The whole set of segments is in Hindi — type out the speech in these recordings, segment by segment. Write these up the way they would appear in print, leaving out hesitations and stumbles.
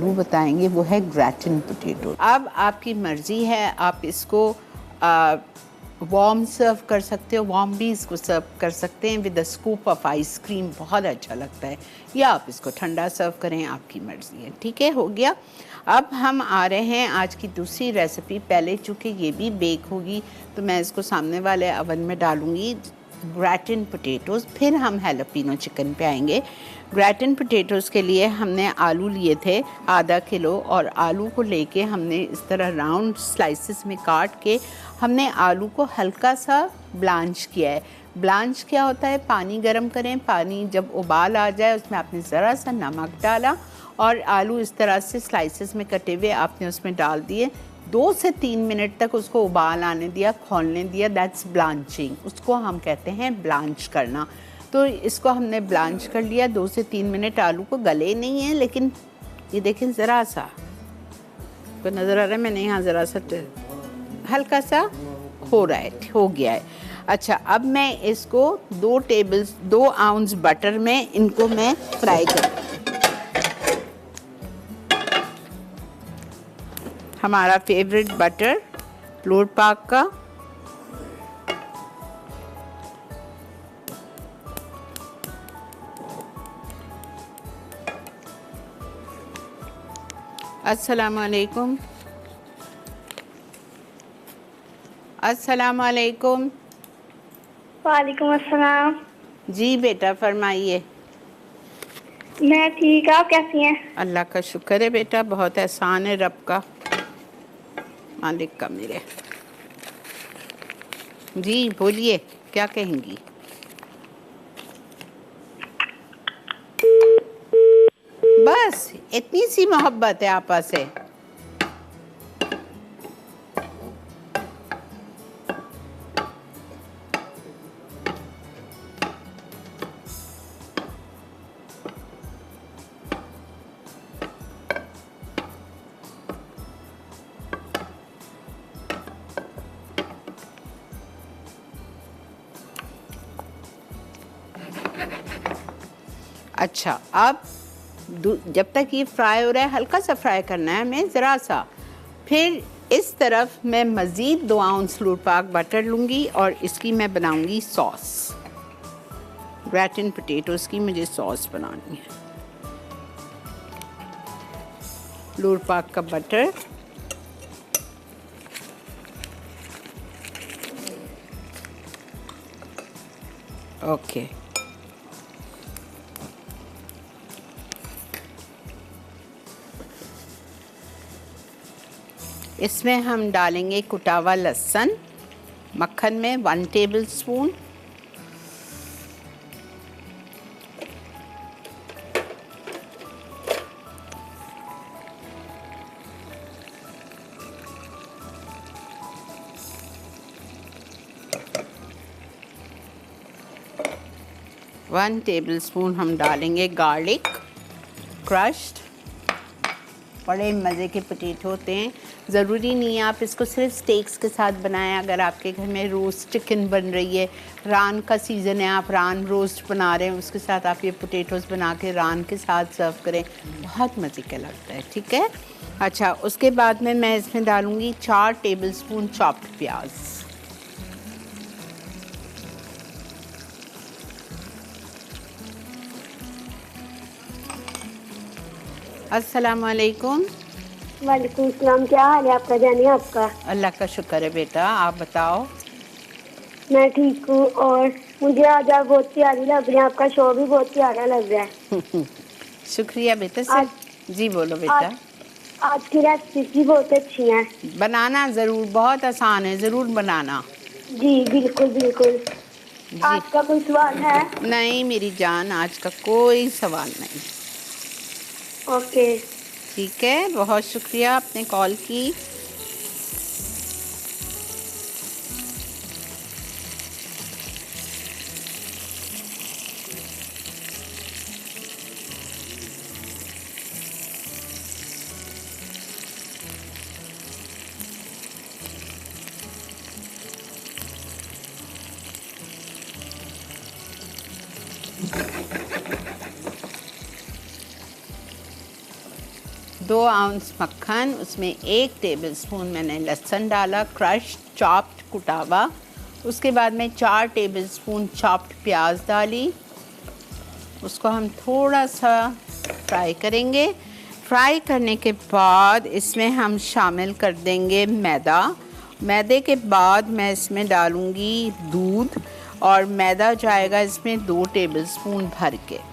वो बताएंगे वो है ग्रैटिन पोटैटो। अब आपकी मर्ज़ी है, आप इसको वार्म सर्व कर सकते हो, वार्म भी इसको सर्व कर सकते हैं with a scoop of ice cream, बहुत अच्छा लगता है, या आप इसको ठंडा सर्व करें, आपकी मर्ज़ी है। ठीक है, हो गया। अब हम आ रहे हैं आज की दूसरी रेसिपी। पहले चूँकि ये भी बेक होगी तो मैं इसको सामने वाले ओवन में डालूँगी, ग्रैटिन पोटैटोज़। फिर हम हैलोपिनो चिकन पे आएंगे। ग्रैटिन पोटैटोज़ के लिए हमने आलू लिए थे आधा किलो, और आलू को लेके हमने इस तरह राउंड स्लाइसेस में काट के हमने आलू को हल्का सा ब्लांच किया है। ब्लांच क्या होता है, पानी गर्म करें, पानी जब उबाल आ जाए उसमें आपने ज़रा सा नमक डाला और आलू इस तरह से स्लाइसेस में कटे हुए आपने उसमें डाल दिए। 2 से 3 मिनट तक उसको उबाल आने दिया, खौलने दिया, दैट्स ब्लांचिंग, उसको हम कहते हैं ब्लांच करना। तो इसको हमने ब्लांच कर लिया 2 से 3 मिनट। आलू को गले नहीं है, लेकिन ये देखें ज़रा सा को नज़र आ रहा है, मैंने यहाँ ज़रा सा हल्का सा हो रहा है, हो गया है। अच्छा, अब मैं इसको 2 आउंस बटर में इनको मैं फ्राई करूँ। हमारा फेवरेट बटर लोर पाक का, अस्सलामुअलैकुम, अस्सलामुअलैकुम। वालेकुम अस्सलाम। जी बेटा फरमाइए। मैं ठीक, आप कैसी हैं? अल्लाह का शुक्र है बेटा, बहुत एहसान है रब का, मालिक का मेरे। जी बोलिए, क्या कहेंगी? बस इतनी सी मोहब्बत है आपस से। अच्छा, अब जब तक ये फ्राई हो रहा है, हल्का सा फ्राई करना है हमें, ज़रा सा। फिर इस तरफ मैं मज़ीद 2 आउंस लोर पाक बटर लूँगी और इसकी मैं बनाऊँगी सॉस। ग्रैटिन पोटैटोज़ की मुझे सॉस बनानी है। लोर पाक का बटर, ओके। इसमें हम डालेंगे कुटा हुआ लहसुन मक्खन में 1 table spoon, one table spoon हम डालेंगे गार्लिक क्रश्ड। बड़े मज़े के पोटैटो होते हैं। ज़रूरी नहीं है आप इसको सिर्फ स्टेक्स के साथ बनाएं। अगर आपके घर में रोस्ट चिकन बन रही है, रान का सीज़न है, आप रान रोस्ट बना रहे हैं, उसके साथ आप ये पोटैटोज़ बना के रान के साथ सर्व करें, बहुत मज़े का लगता है। ठीक है। अच्छा, उसके बाद में मैं इसमें डालूँगी 4 टेबल स्पून चॉप्ड प्याज। अस्सलामुअलैकुम। वालेकुम सलाम। क्या हाल है आपका जानी? आपका? अल्लाह का शुक्र है बेटा, आप बताओ। मैं ठीक हूँ, और मुझे आज आप बहुत प्यारी लग रही हैं, आपका शो भी बहुत प्यारा लग रहा है। शुक्रिया बेटा सर। जी बोलो बेटा। आज की रेसिपी बहुत अच्छी है। बनाना ज़रूर, बहुत आसान है, ज़रूर बनाना। जी बिल्कुल बिल्कुल। जी। आज का कोई सवाल है? नहीं मेरी जान, आज का कोई सवाल नहीं। ओके ठीक है, बहुत शुक्रिया आपने कॉल की। 2 आउंस मक्खन, उसमें 1 टेबलस्पून मैंने लहसुन डाला, क्रश चॉप्ड कुटा हुआ। उसके बाद में 4 टेबलस्पून चॉप्ड प्याज डाली। उसको हम थोड़ा सा फ्राई करेंगे। फ्राई करने के बाद इसमें हम शामिल कर देंगे मैदा। मैदे के बाद मैं इसमें डालूँगी दूध और मैदा जाएगा इसमें 2 टेबलस्पून भर के।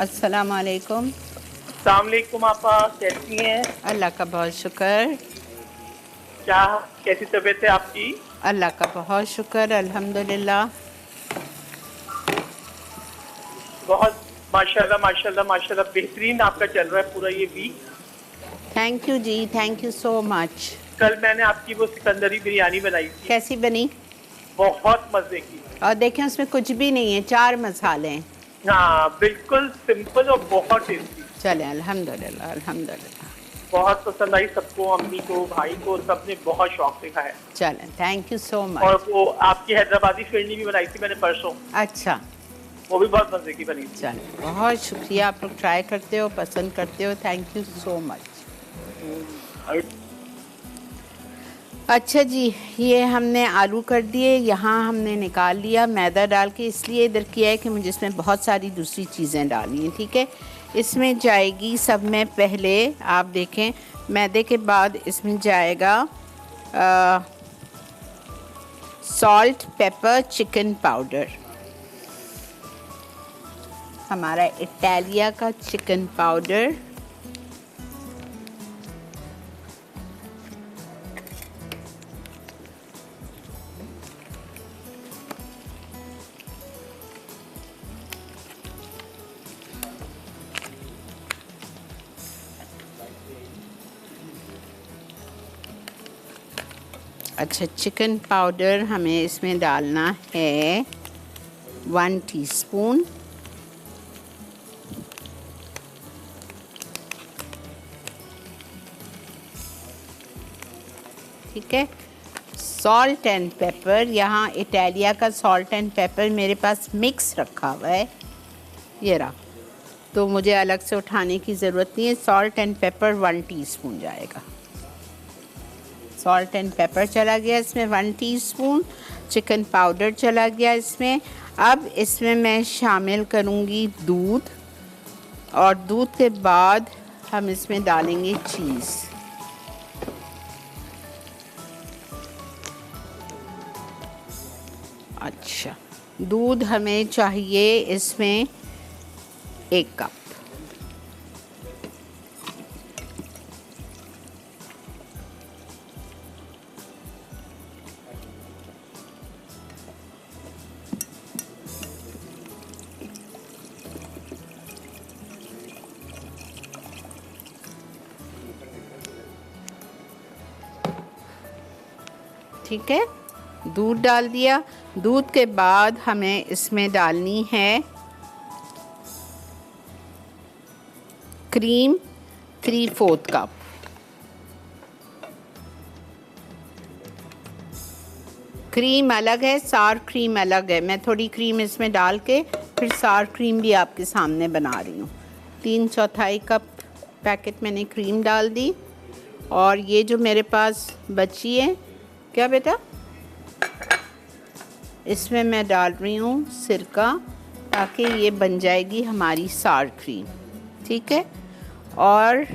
अस्सलाम वालेकुम। अस्सलाम वालेकुम आपा, कैसी हैं? अल्लाह का बहुत शुक्र। क्या कैसी तबीयत है आपकी? अल्लाह का बहुत शुक्र, अल्हम्दुलिल्लाह। बहुत माशाल्लाह माशाल्लाह माशाल्लाह बेहतरीन आपका चल रहा है पूरा ये वीक। थैंक यू जी, थैंक यू सो मच। कल मैंने आपकी वो सिकंदरी बिरयानी बनाई थी, कैसी बनी? बहुत मजे की। और देखें उसमें कुछ भी नहीं है, 4 मसाले हैं। हाँ बिल्कुल सिंपल और बहुत टेस्टी। चलें, अल्हम्दुलिल्लाह अल्हम्दुलिल्लाह। बहुत पसंद आई सबको, अम्मी को, भाई को, सबने बहुत शौक से खाया। चलें, थैंक यू सो मच। और वो आपकी हैदराबादी फिरनी भी बनाई थी मैंने परसों, अच्छा, वो भी बहुत मजे की बनी थी। चलें, बहुत शुक्रिया, आप लोग ट्राई करते हो, पसंद करते हो, थैंक यू सो मच। अच्छा जी, ये हमने आलू कर दिए, यहाँ हमने निकाल लिया मैदा डाल के। इसलिए इधर किया है कि मुझे इसमें बहुत सारी दूसरी चीज़ें डालनी हैं, ठीक है। इसमें जाएगी सब में पहले, आप देखें, मैदे के बाद इसमें जाएगा सॉल्ट, पेपर, चिकन पाउडर, हमारा इटालिया का चिकन पाउडर, अच्छा, चिकन पाउडर हमें इसमें डालना है 1 टीस्पून। ठीक है। सॉल्ट एंड पेपर, यहाँ इटालिया का सॉल्ट एंड पेपर मेरे पास मिक्स रखा हुआ है, ये रहा, तो मुझे अलग से उठाने की ज़रूरत नहीं है। सॉल्ट एंड पेपर 1 टीस्पून जाएगा। सॉल्ट एंड पेपर चला गया इसमें 1 टीस्पून। चिकन पाउडर चला गया इसमें। अब इसमें मैं शामिल करूँगी दूध, और दूध के बाद हम इसमें डालेंगे चीज़। अच्छा, दूध हमें चाहिए इसमें 1 कप। ठीक है, दूध डाल दिया। दूध के बाद हमें इसमें डालनी है क्रीम 3/4 कप। क्रीम अलग है, सार क्रीम अलग है। मैं थोड़ी क्रीम इसमें डाल के फिर सार क्रीम भी आपके सामने बना रही हूँ। 3/4 कप पैकेट मैंने क्रीम डाल दी। और ये जो मेरे पास बची है, क्या बेटा, इसमें मैं डाल रही हूँ सिरका, ताकि ये बन जाएगी हमारी सार क्रीम। ठीक है, और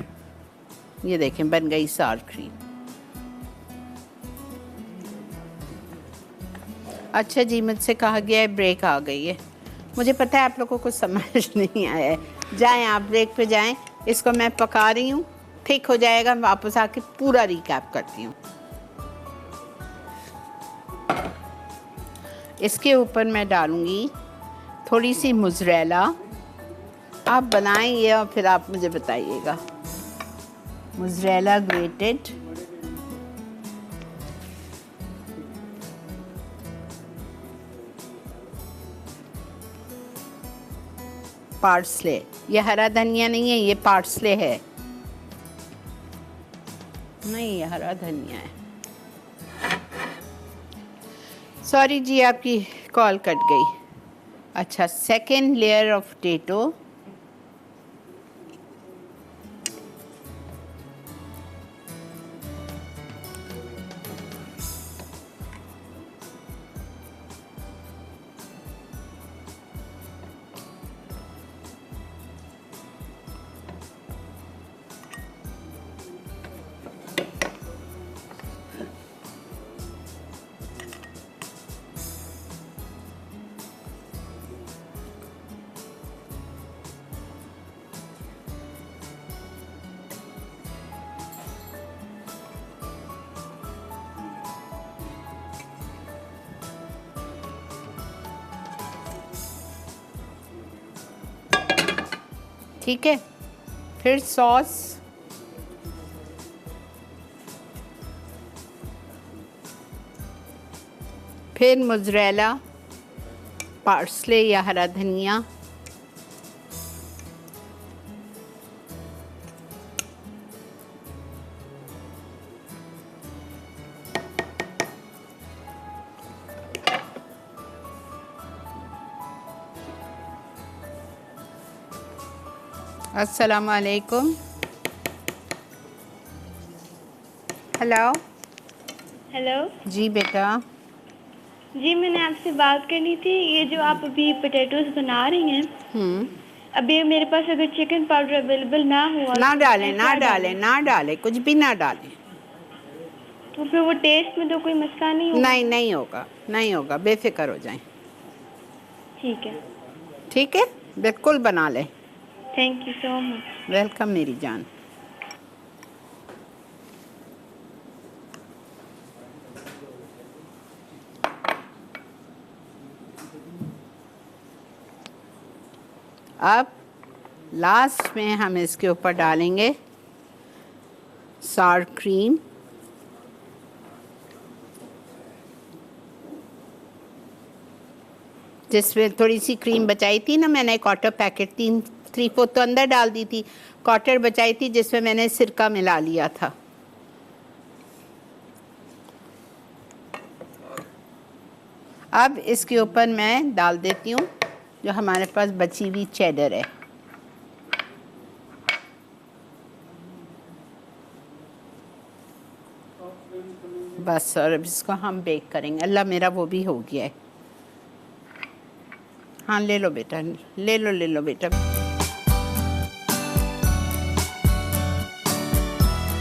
ये देखें बन गई सार क्रीम। अच्छा जी, मुझसे कहा गया है ब्रेक आ गई है। मुझे पता है आप लोगों को समझ नहीं आया है। जाएं आप ब्रेक पे जाएं, इसको मैं पका रही हूँ, ठीक हो जाएगा, वापस आके पूरा रिकैप करती हूँ। इसके ऊपर मैं डालूँगी थोड़ी सी मोज़रेला। आप बनाएंगे और फिर आप मुझे बताइएगा। मोज़रेला ग्रेटेड, पार्सले, ये हरा धनिया नहीं है, ये पार्सले है। नहीं, ये हरा धनिया है। सॉरी जी, आपकी कॉल कट गई। अच्छा, सेकेंड लेयर ऑफ पोटैटो। ठीक है, फिर सॉस, फिर मोज़रेला, पार्सले या हरा धनिया, अस्सलाम वालेकुम। हेलो। हेलो जी बेटा। जी, मैंने आपसे बात करनी थी। ये जो आप अभी पोटैटोज बना रही हैं, अभी मेरे पास अगर चिकन पाउडर अवेलेबल ना हुआ ना तो डालें, मैं ना क्या डालें, ना डालें, कुछ भी ना डालें। तो फिर वो टेस्ट में तो कोई मसला नहीं होगा? नहीं, नहीं होगा, नहीं होगा, बेफिक्र हो जाएं। ठीक है। ठीक है, बिल्कुल बना लें। Thank you so much. Welcome मेरी जान। अब लास्ट में हम इसके ऊपर डालेंगे सार क्रीम। जिसमें थोड़ी सी क्रीम बचाई थी ना मैंने, क्वार्टर पैकेट, 3/4 तो अंदर डाल दी थी, क्वार्टर बचाई थी जिसमें मैंने सिरका मिला लिया था। अब इसके ऊपर मैं डाल देती हूँ जो हमारे पास बची हुई चेडर है। बस, और अब इसको हम बेक करेंगे। अल्लाह, मेरा वो भी हो गया है। हाँ, ले लो बेटा, ले लो बेटा।